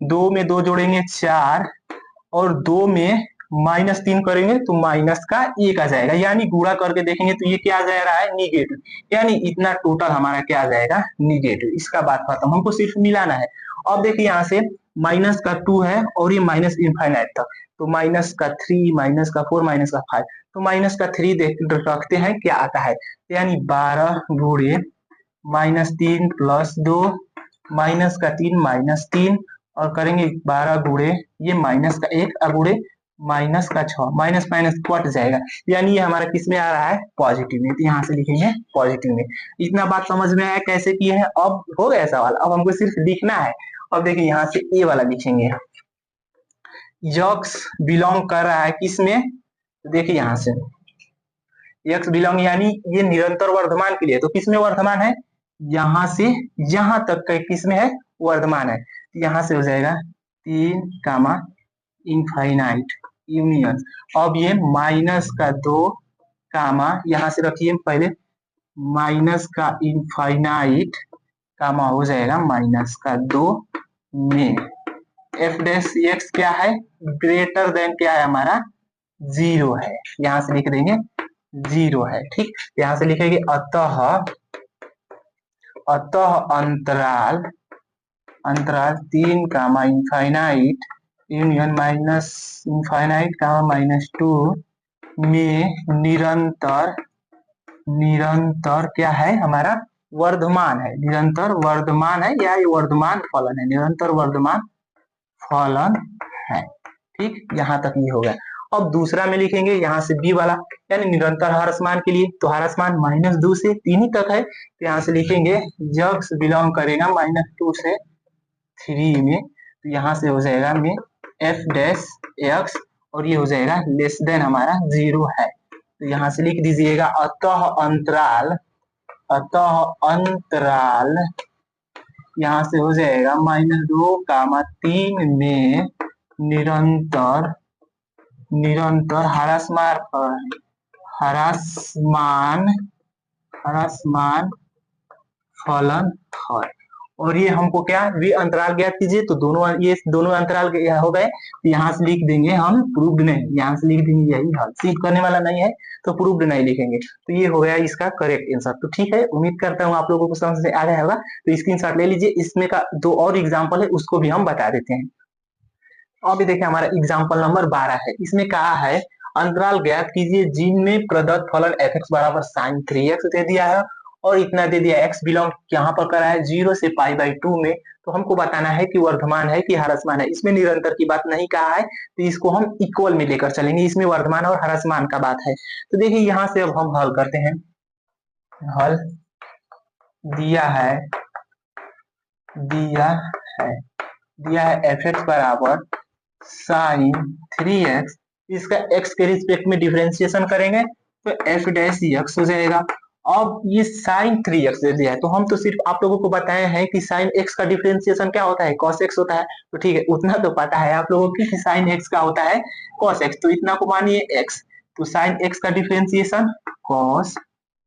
2 में 2 जोड़ेंगे 4, और 2 में -3 करेंगे तो माइनस का 1 आ जाएगा, यानी गुणा करके देखेंगे तो ये क्या आ जा रहा है, निगेटिव, यानी इतना टोटल हमारा क्या आ जाएगा, निगेटिव। इसका बात खत्म, हमको सिर्फ मिलाना है। अब देखिए यहाँ से माइनस का 2 है और ये माइनस इनफाइनाइट तक, तो माइनस का 3, माइनस का 4, माइनस का 5, तो माइनस का 3 रखते हैं क्या आता है, यानी 12 गुणे -3 + 2, माइनस का 3 -3 और करेंगे 12 गुणे ये माइनस का 1 और गुणे माइनस का 6, माइनस माइनस कट जाएगा, यानी ये हमारा किस में आ रहा है, पॉजिटिव में, तो यहाँ से लिखेंगे पॉजिटिव में। इतना बात समझ में आया कैसे किए हैं। अब हो गया सवाल, अब हमको सिर्फ लिखना है। अब देखिए यहाँ से ए वाला लिखेंगे, यक्स बिलोंग कर रहा है किसमें, देखिए यहाँ से यक्स बिलोंग यानी ये निरंतर वर्धमान के लिए, तो किसमें वर्धमान है, यहाँ से यहाँ तक का किसमें है, वर्धमान है। यहाँ से हो जाएगा 3 कामा इनफाइनाइट यूनियन। अब ये माइनस का 2 कामा यहाँ से रखिए पहले माइनस का इनफाइनाइट कामा हो जाएगा माइनस का 2 में एफ डैश एक्स क्या है, ग्रेटर देन क्या है हमारा, 0 है, यहाँ से लिख देंगे 0 है, ठीक। यहाँ से लिखेंगे अतः अंतराल 3 कामा इनफाइनाइट यूनियन माइनस इनफाइनाइट कामा -2 में निरंतर क्या है हमारा, वर्धमान है, निरंतर वर्धमान है, या ये वर्धमान फलन है, निरंतर वर्धमान फलन है, ठीक। यहाँ तक ये हो गया। अब दूसरा में लिखेंगे यहाँ से बी वाला, यानी निरंतर हरसमान के लिए, तो हरसमान -2 से 3 ही तक है, तो यहाँ से लिखेंगे यक्स बिलोंग करेगा -2 से 3 में, तो यहाँ से हो जाएगा में एफ डैश एक्स और ये हो जाएगा लेस देन हमारा 0 है, तो यहाँ से लिख दीजिएगा अतः अंतराल यहाँ से हो जाएगा -2 कामा 3 में निरंतर हरासमान फलन है। और ये हमको क्या वी अंतराल ज्ञात कीजिए, तो ये दोनों अंतराल हो गए, तो यहाँ से लिख देंगे हम प्रूव्ड नहीं, यहाँ से लिख देंगे यही हल, सीध करने वाला नहीं है तो प्रूव्ड नहीं लिखेंगे, तो ये हो गया इसका करेक्ट आंसर। तो ठीक है, उम्मीद करता हूँ आप लोगों को समझ में आ गया होगा, तो स्क्रीनशॉट ले लीजिए। इसमें का 2 और एग्जाम्पल है, उसको भी हम बता देते हैं। अभी देखिए हमारा एग्जाम्पल नंबर 12 है, इसमें कहा है अंतराल ज्ञात कीजिए जिनमें प्रदत्त फलन f(x) बराबर sin 3x दे दिया है और इतना दे दिया, x बिलोंग यहाँ पर करा है 0 से π/2 में, तो हमको बताना है कि वर्धमान है कि ह्रासमान है। इसमें निरंतर की बात नहीं कहा है, तो इसको हम इक्वल में लेकर चलेंगे, इसमें वर्धमान और ह्रासमान का बात है। तो देखिए यहाँ से अब हम हल करते हैं। हल दिया है f(x) बराबर sin 3x, इसका x के रिस्पेक्ट में डिफरेंशिएशन करेंगे तो f डैश x हो जाएगा। अब ये sin 3x दे दिया है, तो हम तो सिर्फ आप लोगों को बताए हैं कि sin x का डिफरेंशिएशन क्या होता है, cos x होता है, तो ठीक है, उतना तो पता है आप लोगों को कि sin x का होता है cos x, तो इतना को मानिए x, तो sin x का डिफरेंशिएशन cos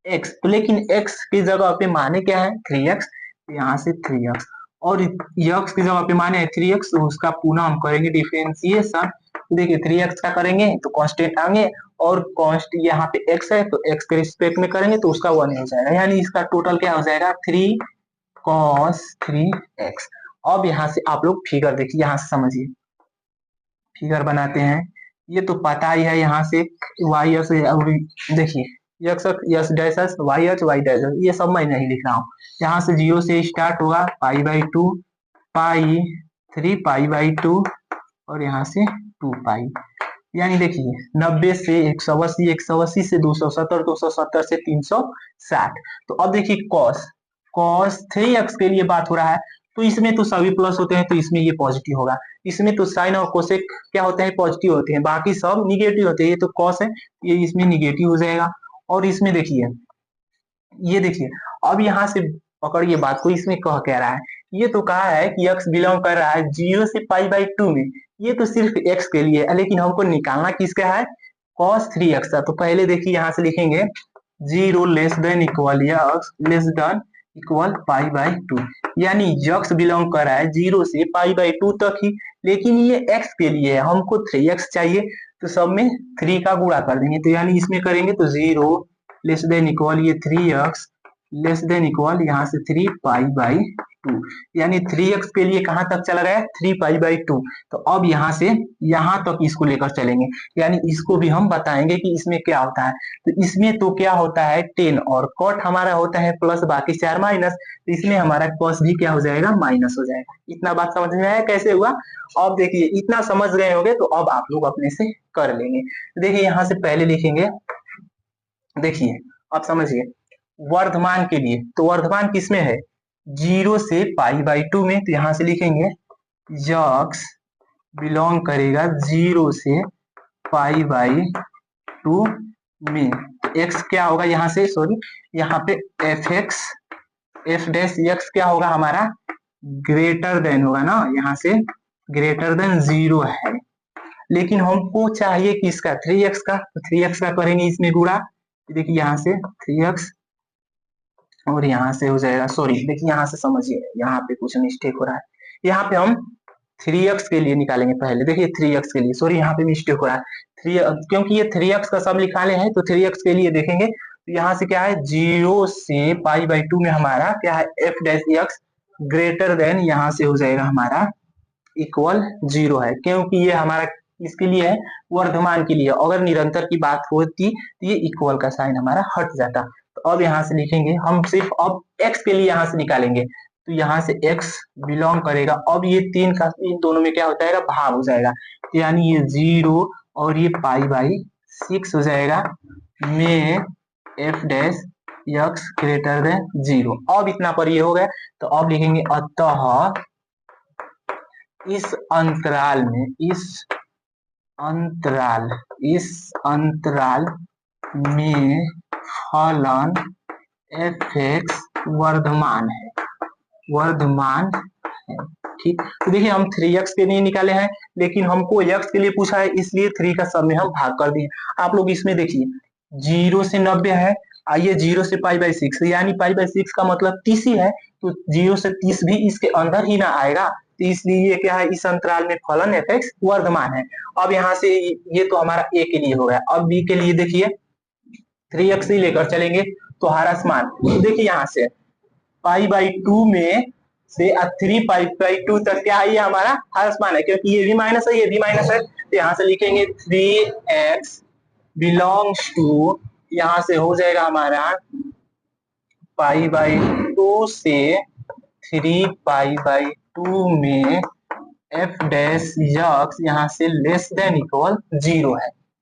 x, तो लेकिन x की जगह पे माने क्या है 3x, यहाँ से 3x, और x की जगह पे माने 3x, तो उसका पुनः हम करेंगे डिफरेंशिएशन। देखिए 3x का करेंगे तो कांस्टेंट आएंगे और कांस्ट यहाँ पे x है तो x के रिस्पेक्ट में करेंगे तो उसका 1 हो जाएगा, यानी इसका टोटल क्या हो जाएगा 3 cos 3x। अब यहाँ से आप लोग फिगर देखिए, यहाँ से समझिए, फिगर बनाते हैं। ये तो पता ही है, यहाँ से y एक्स, देखिए s dash y h y dash, ये सब मैं नहीं लिख रहा हूँ। यहाँ से 0 से स्टार्ट होगा π/2 π3 और यहाँ से 2π, यानी देखिए 90 से 180, 180 से 270, 270 से 360। तो अब देखिए cos 3x के लिए बात हो रहा है, तो इसमें तो सभी प्लस होते हैं, तो इसमें ये पॉजिटिव होगा। इसमें तो साइन और कोसेक क्या होते हैं, पॉजिटिव होते हैं, बाकी सब निगेटिव होते हैं। ये तो कॉस है, ये इसमें निगेटिव हो जाएगा। और इसमें देखिए, ये देखिए, अब यहाँ से पकड़िए बात को, इसमें कह रहा है, ये तो कहा है कि x बिलोंग कर रहा है 0 से π/2 में, ये तो सिर्फ x के लिए है, लेकिन हमको निकालना किसका है, cos 3x का। तो पहले देखिए यहाँ से लिखेंगे 0 less than equal x less than equal π/2, यानी x बिलोंग कर रहा है 0 से π/2 तक ही, लेकिन ये x के लिए है, हमको 3x चाहिए, तो सब में 3 का गुणा कर देंगे, तो यानी इसमें करेंगे तो 0 लेस देन इक्वल ये 3x लेस देन इक्वल यहाँ से 3 पाई बाई 2, यानी 3x के लिए कहां तक चला गया 3 पाई बाई 2। तो अब यहाँ से यहाँ तक इसको लेकर चलेंगे, यानी इसको भी हम बताएंगे कि इसमें क्या होता है। तो इसमें तो क्या होता है 10 और कॉट हमारा होता है प्लस, बाकी 4 माइनस, तो इसमें हमारा कॉस भी क्या हो जाएगा माइनस हो जाएगा। इतना बात समझ में आया कैसे हुआ। अब देखिए इतना समझ गए होंगे तो अब आप लोग अपने से कर लेंगे। देखिए यहाँ से पहले लिखेंगे, देखिए अब समझिए वर्धमान के लिए, तो वर्धमान किसमें है 0 से पाई बाई 2 में, तो यहाँ से लिखेंगे यक्स बिलोंग करेगा 0 से पाई बाई 2 में। एक्स क्या होगा यहाँ से, सॉरी यहाँ पे F x F dash x क्या होगा हमारा ग्रेटर देन होगा ना, यहाँ से ग्रेटर देन 0 है, लेकिन हमको चाहिए किसका 3x का, तो 3x का करेंगे इसमें गुणा। देखिए यहाँ से 3x और यहाँ से हो जाएगा, सॉरी देखिए यहाँ से समझिए यहाँ पे कुछ मिस्टेक हो रहा है, यहाँ पे हम 3x के लिए निकालेंगे पहले। देखिए 3x के लिए, सॉरी यहाँ पे मिस्टेक हो रहा है 3, क्योंकि ये 3x का सब निकाले हैं, तो 3x के लिए देखेंगे तो यहाँ से क्या है 0 से पाई बाई 2 में हमारा क्या है F dash x greater than यहाँ से हो जाएगा हमारा इक्वल 0 है, क्योंकि ये हमारा इसके लिए है वर्धमान के लिए, अगर निरंतर की बात होती तो ये इक्वल का साइन हमारा हट जाता। तो अब यहाँ से लिखेंगे हम सिर्फ अब x के लिए यहाँ से निकालेंगे, तो यहाँ से x बिलोंग करेगा, अब ये 3 का इन दोनों में क्या हो जाएगा भाग हो जाएगा, तो यानी ये 0 और ये पाई बाई 6 हो जाएगा में f dash x greater then 0। अब इतना पर ये हो गया, तो अब लिखेंगे अतः इस अंतराल में में फलन एफ एक्स वर्धमान है, ठीक। तो देखिए हम 3x के लिए निकाले हैं, लेकिन हमको x के लिए पूछा है, इसलिए 3 का सब में हम भाग कर दिए। आप लोग इसमें देखिए 0 से 90 है, आइए 0 से पाई बाई 6, यानी पाई बाई 6 का मतलब 30 ही है, तो 0 से 30 भी इसके अंदर ही ना आएगा, तो इसलिए ये क्या है इस अंतराल में फलन एफ एक्स वर्धमान है। अब यहाँ से ये तो हमारा ए के लिए हो गया, अब बी के लिए देखिए 3x ही लेकर चलेंगे तो हरा मान, तो देखिए यहाँ से पाई बाई 2 में से 3 पाई बाई 2 तक क्या है ये हमारा हर मान है, क्योंकि ये भी माइनस है ये भी माइनस है, तो यहाँ से लिखेंगे 3x बिलोंग्स टू, यहाँ से हो जाएगा हमारा पाई बाई 2 से 3 पाई बाई 2 में एफ डैश यक्स यहाँ से लेस देन इक्वल 0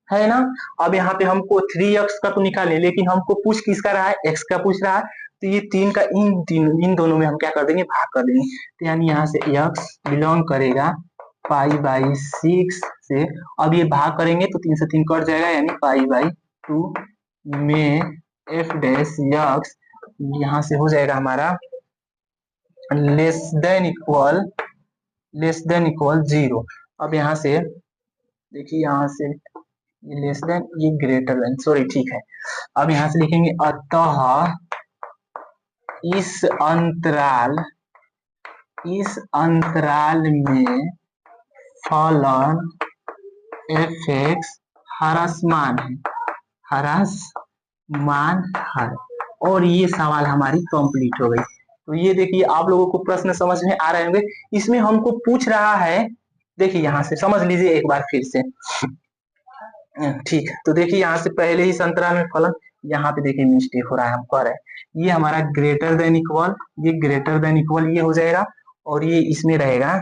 है ना। अब यहाँ पे हमको 3x का तो निकाले, लेकिन हमको पूछ किसका रहा है x का पूछ रहा है, तो ये 3 का इन दोनों में हम क्या कर देंगे भाग कर देंगे, तो यानी यहाँ से x बिलोंग करेगा पाई बाई 6 से, अब ये भाग करेंगे तो 3 से 3 कट जाएगा, यानी पाई बाई 2 में एफ डैश यक्स यहाँ से हो जाएगा हमारा लेस देन इक्वल 0। अब यहाँ से देखिए यहाँ से ये लेस देन ये ग्रेटर देन, सॉरी ठीक है। अब यहाँ से लिखेंगे अतः इस अंतराल में फलन एफ एक्स ह्रासमान है, और ये सवाल हमारी कंप्लीट हो गई। तो ये देखिए आप लोगों को प्रश्न समझ में आ रहे होंगे, इसमें हमको पूछ रहा है, देखिए यहाँ से समझ लीजिए एक बार फिर से, ठीक। तो देखिए यहाँ से पहले ही अंतराल में फलन, यहाँ पे देखिए मिस्टेक हो रहा है, हम कह रहे हैं ये हमारा ग्रेटर देन इक्वल, ये ग्रेटर देन इक्वल ये हो जाएगा, और ये इसमें रहेगा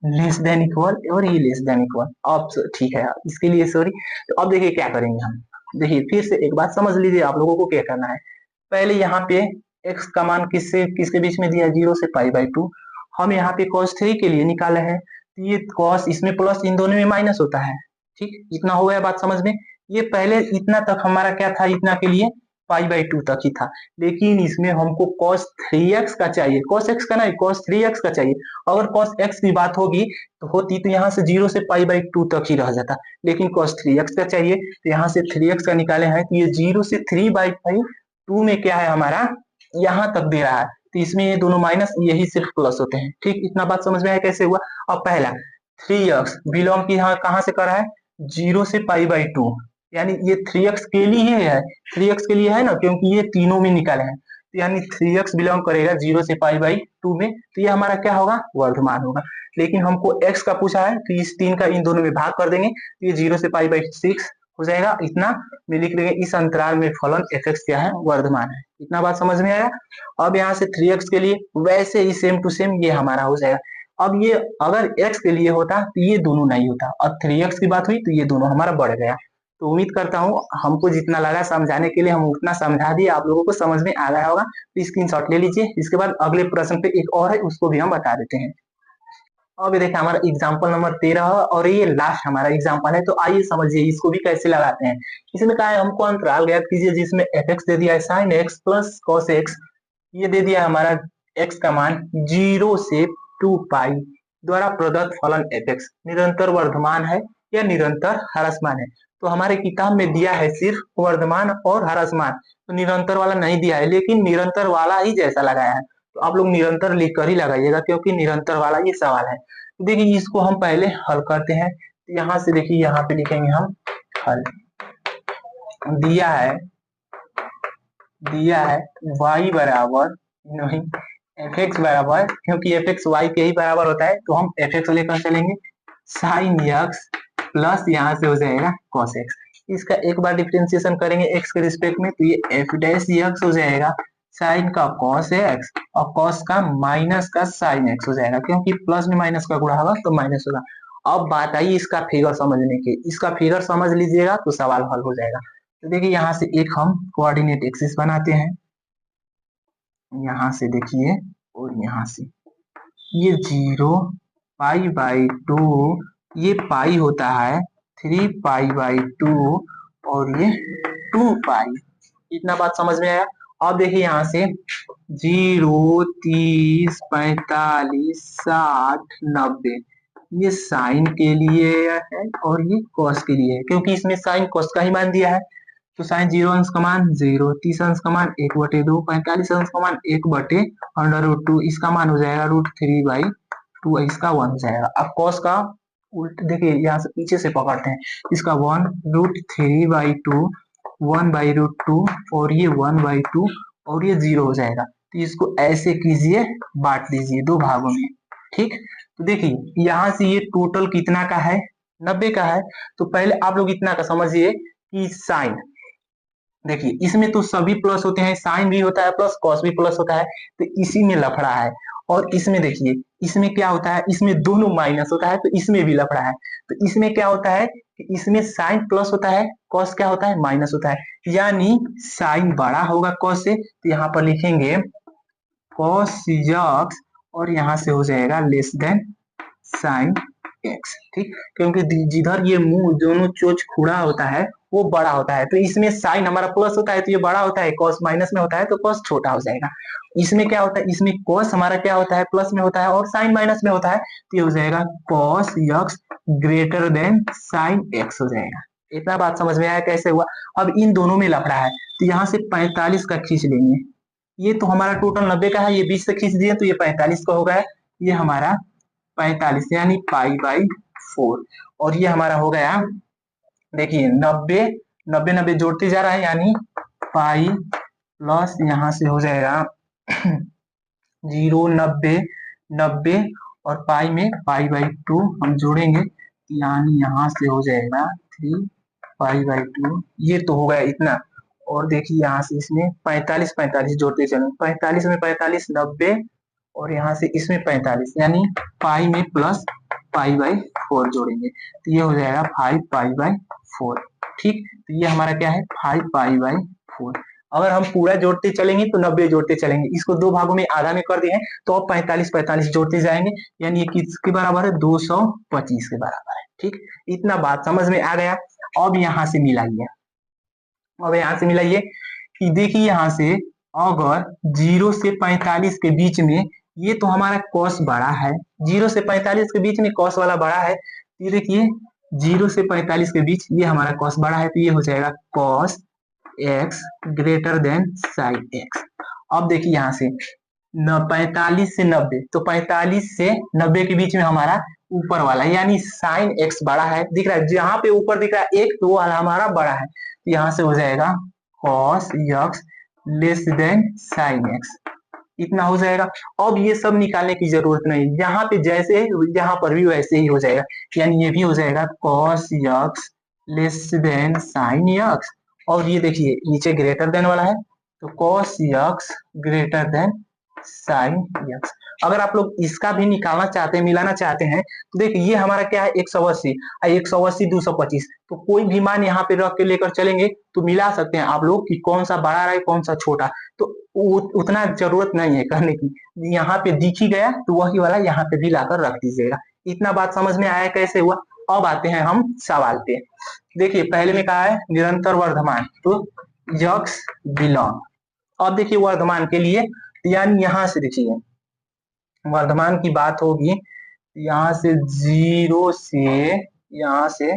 लेस देन इक्वल, और ये लेस देन इक्वल। अब ठीक है इसके लिए सॉरी। तो अब देखिए क्या करेंगे हम, देखिए फिर से एक बात समझ लीजिए आप लोगों को क्या करना है। पहले यहाँ पे x का मान किसके बीच में दिया है 0 से पाई बाई 2, हम यहाँ पे cos 3 के लिए निकाले हैं, तो ये cos इसमें प्लस इन दोनों में माइनस होता है, ठीक। इतना हो गया बात समझ में। ये पहले इतना तक हमारा क्या था, इतना के लिए पाई बाई 2 तक ही था, लेकिन इसमें हमको cos 3x का चाहिए, cos x का नहीं cos 3x का चाहिए। अगर cos x की बात होगी तो यहाँ से 0 से पाई बाई 2 तक ही रह जाता, लेकिन cos 3x का चाहिए, तो यहाँ से 3x का निकाले हैं, तो ये 0 से 3 बाई 2 में क्या है हमारा यहाँ तक दे रहा है, तो इसमें ये दोनों माइनस यही सिर्फ प्लस होते हैं, ठीक। इतना बात समझ में आया कैसे हुआ। अब पहला 3x बिलोंग की यहाँ कहाँ से कर रहा है 0 से पाई बाई 2, यानी ये 3x के लिए है, 3x के लिए है ना, क्योंकि ये तीनों में निकाले हैं, तो यानी 3x बिलोंग करेगा 0 से पाई बाई 2 में, तो ये हमारा क्या होगा, वर्धमान होगा। लेकिन हमको x का पूछा है, तो इस 3 का इन दोनों में भाग कर देंगे, तो ये 0 से पाई बाई 6 हो जाएगा, इतना में लिख लेंगे। इस अंतराल में फलन f(x) क्या है, वर्धमान है। इतना बात समझ में आया। अब यहाँ से 3x के लिए वैसे ही सेम टू सेम ये हमारा हो जाएगा। अब ये अगर x के लिए होता तो ये दोनों नहीं होता, और 3x की बात हुई तो ये दोनों हमारा बढ़ गया। तो उम्मीद करता हूँ हमको जितना लगा समझाने के लिए हम उतना समझा दिए, आप लोगों को समझ में आ गया होगा। तो स्क्रीनशॉट ले लीजिए। इसके बाद अगले प्रश्न पे एक और है, उसको भी हम बता देते हैं। अब ये देखिए हमारा एग्जाम्पल नंबर 13 और ये लास्ट हमारा एग्जाम्पल है। तो आइए समझिए इसको भी कैसे लगाते हैं। इसमें कहा है हमको अंतराल ज्ञात कीजिए जिसमें f(x) दे दिया है sin x plus cos x, ये दे दिया हमारा x का मान 0 से 2 पाई द्वारा प्रदत्त फलन f(x) निरंतर वर्धमान है या निरंतर ह्रासमान है। तो हमारे किताब में दिया है सिर्फ वर्धमान और ह्रासमान, तो निरंतर वाला नहीं दिया है, लेकिन निरंतर वाला ही जैसा लगाया है, तो आप लोग निरंतर लिख कर ही लगाइएगा, क्योंकि निरंतर वाला ये सवाल है। तो देखिए इसको हम पहले हल करते हैं। तो यहाँ से देखिए यहाँ पे लिखेंगे हम हल। दिया है y बराबर नहीं f(x) बराबर, क्योंकि f(x) y के ही बराबर होता है, तो हम f(x) लेकर चलेंगे sin x प्लस यहाँ से हो जाएगा cos x। इसका एक बार डिफरेंशिएशन करेंगे x के रिस्पेक्ट में, तो ये f डैश x हो जाएगा साइन का cos x और cos का माइनस का sin x हो जाएगा, क्योंकि प्लस में माइनस का गुणा होगा तो माइनस होगा। अब बात आई इसका फिगर समझने की। इसका फिगर समझ लीजिएगा तो सवाल हल हो जाएगा। तो देखिए यहाँ से एक हम कोऑर्डिनेट एक्सिस बनाते हैं, यहाँ से देखिए, और यहाँ से ये 0 पाई बाई 2, ये पाई होता है 3 पाई बाई 2 और ये 2 पाई। इतना बात समझ में आया। अब देखिए यहाँ से 0 30 45 60 90, ये साइन के लिए है और ये कॉस के लिए है, क्योंकि इसमें साइन कॉस का ही मान दिया है। तो साइन 0 अंश का मान 0, 30 अंश का मान 1/2, 45 अंश का मान 1/√2, इसका मान हो जाएगा √3/2, इसका 1 हो जाएगा। अब कॉस का उल्ट देखिए, यहाँ से पीछे से पकड़ते हैं, इसका 1 √3/2, 1/√2 और ये 1/2 और ये 0 हो जाएगा। तो इसको ऐसे कीजिए, बांट दीजिए दो भागों में, ठीक। तो देखिए यहाँ से ये टोटल कितना का है, 90 का है। तो पहले आप लोग इतना का समझिए कि साइन, देखिए इसमें तो सभी प्लस होते हैं, साइन भी होता है प्लस, कॉस भी प्लस होता है, तो इसी में लफड़ा है। और इसमें देखिए, इसमें क्या होता है, इसमें दोनों माइनस होता है, तो इसमें भी लफड़ा है। तो इसमें क्या होता है कि इसमें साइन प्लस होता है, कॉस क्या होता है, माइनस होता है, यानी साइन बड़ा होगा कॉस से, तो यहाँ पर लिखेंगे कॉस x और यहाँ से हो जाएगा लेस देन साइन x, ठीक। क्योंकि जिधर ये मुंह दोनों चोच खुड़ा होता है वो बड़ा होता है, तो इसमें साइन हमारा प्लस होता है तो ये बड़ा होता है, कॉस माइनस में होता है तो कॉस छोटा हो जाएगा। इसमें क्या होता है, इसमें कॉस हमारा क्या होता है, प्लस में होता है, और साइन माइनस में होता है, तो ये हो जाएगा cos x greater than sine x हो जाएगा। इतना बात समझ में आया कैसे हुआ। अब इन दोनों में लफड़ा है, तो यहाँ से 45 का खींच लेंगे। ये तो हमारा टोटल 90 का है, ये 20 से खींच दिए तो ये 45 का हो गया। ये हमारा 45 यानी π/4, और ये हमारा हो गया, देखिए 90 90 90 जोड़ते जा रहा है, यानी पाई प्लस यहाँ से हो जाएगा 0 90 90 और पाई में π/2 हम जोड़ेंगे, यानी यहाँ से हो जाएगा 3 π/2, ये तो हो गया इतना। और देखिए यहाँ से इसमें 45 45 जोड़ते चलो, 45 में 45 90 और यहाँ से इसमें 45, यानी पाई में प्लस π/4 जोड़ेंगे, तो ये हो जाएगा 5 π/4, ठीक। तो ये हमारा क्या है, 5 π/4। अगर हम पूरा जोड़ते चलेंगे तो 90 जोड़ते चलेंगे, इसको दो भागों में आधा में कर दिए हैं तो अब 45 45 जोड़ते जाएंगे, यानी ये किसके बराबर है, 225 के बराबर है, ठीक। इतना बात समझ में आ गया। अब यहाँ से मिलाइए, अब यहाँ से मिलाइए कि देखिए यहाँ से अगर 0 से 45 के बीच में, ये तो हमारा कॉस बड़ा है, 0 से 45 के बीच में कॉस वाला बड़ा है, ये देखिए 0 से 45 के बीच ये हमारा कॉस बड़ा है, तो ये हो जाएगा cos x greater than sine x। अब देखिए यहाँ से 45 से 90, तो 45 से 90 के बीच में हमारा ऊपर वाला यानी साइन एक्स बड़ा है, दिख रहा है जहां पे ऊपर दिख रहा है एक, तो वो वाला हमारा बड़ा है, तो यहाँ से हो जाएगा cos x less than sine x, इतना हो जाएगा। अब ये सब निकालने की जरूरत नहीं, यहाँ पे जैसे यहाँ पर भी वैसे ही हो जाएगा, यानी ये भी हो जाएगा cos x less than sine x, और ये देखिए नीचे ग्रेटर देन वाला है, तो cos x greater than sine x. अगर आप लोग इसका भी निकालना चाहते हैं, मिलाना चाहते हैं, तो देखिए ये हमारा क्या है 180, 180 225, तो कोई भी मान यहाँ पे रख के लेकर चलेंगे तो मिला सकते हैं आप लोग कि कौन सा बड़ा रहा है कौन सा छोटा, तो उतना जरूरत नहीं है करने की, यहाँ पे दिख ही गया तो वही वाला यहाँ पे भी लाकर रख दीजिएगा। इतना बात समझ में आया कैसे हुआ। अब आते हैं हम सवाल पे। देखिए पहले में कहा है निरंतर वर्धमान, तो यक्स बिलोंग, अब देखिए वर्धमान के लिए यानी यहाँ से देखिए वर्धमान की बात होगी, यहाँ से जीरो से यहाँ से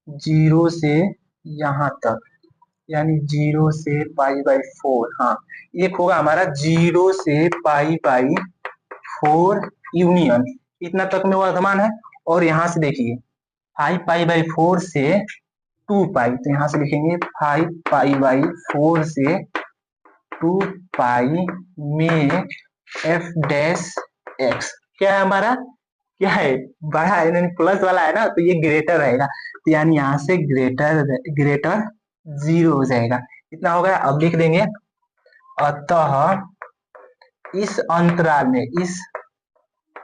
जीरो से यहाँ तक, यानी जीरो से पाई बाई फोर, हाँ एक होगा हमारा जीरो से पाई बाई फोर यूनियन, इतना तक में वर्धमान है। और यहाँ से देखिए 5 पाई बाई फोर से 2 पाई, तो यहाँ से लिखेंगे 5 पाई बाई फोर से 2 पाई में एफ डैश एक्स, क्या है हमारा, क्या है बड़ा है प्लस वाला है ना, तो ये ग्रेटर रहेगा, तो यानी यहाँ से ग्रेटर ग्रेटर जीरो हो जाएगा, इतना हो गया। अब लिख देंगे अतः इस अंतराल में, इस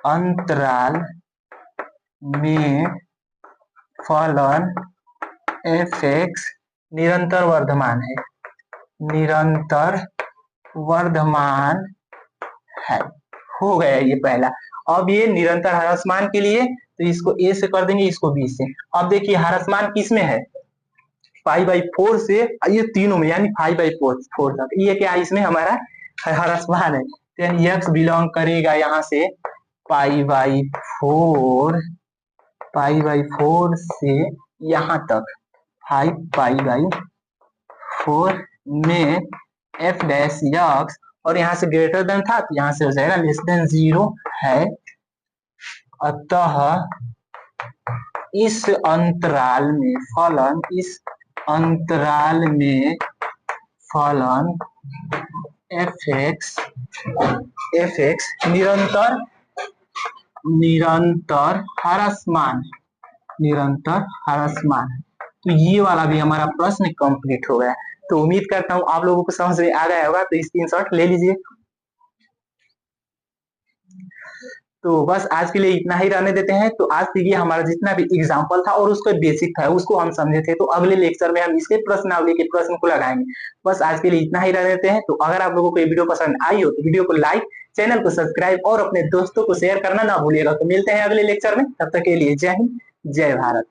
अंतराल में फलन एफ एक्स निरंतर वर्धमान है, निरंतर वर्धमान है, हो गया ये पहला। अब ये निरंतर ह्रासमान के लिए तो इसको ए से कर देंगे, इसको बी से। अब देखिए ह्रासमान किस में है, पाई बाई फोर से ये तीनों में, यानी 5 बाई फोर तक, ये क्या इसमें हमारा ह्रासमान है, तो यानी एक्स बिलोंग करेगा यहाँ से pi by four, pi by four से यहाँ तक 5 पाई बाई फोर में एफ डैश एक्स, और यहाँ से ग्रेटर देन था तो यहाँ से हो जाएगा लेस देन जीरो है। अतः इस अंतराल में फलन, इस अंतराल में फलन एफ एक्स निरंतर निरंतर ह्रासमान, निरंतर ह्रासमान, तो ये वाला भी हमारा प्रश्न कंप्लीट हो गया। तो उम्मीद करता हूँ आप लोगों को समझ में आ गया होगा, तो स्क्रीनशॉट ले लीजिए। तो बस आज के लिए इतना ही रहने देते हैं। तो आज के लिए हमारा जितना भी एग्जाम्पल था और उसका बेसिक था उसको हम समझे थे, तो अगले लेक्चर में हम इसके प्रश्नावली के प्रश्न को लगाएंगे। बस आज के लिए इतना ही रहने देते हैं। तो अगर आप लोगों को ये वीडियो पसंद आई हो तो वीडियो को लाइक, चैनल को सब्सक्राइब और अपने दोस्तों को शेयर करना ना भूलिएगा। तो मिलते हैं अगले लेक्चर में, तब तक के लिए जय हिंद, जय भारत।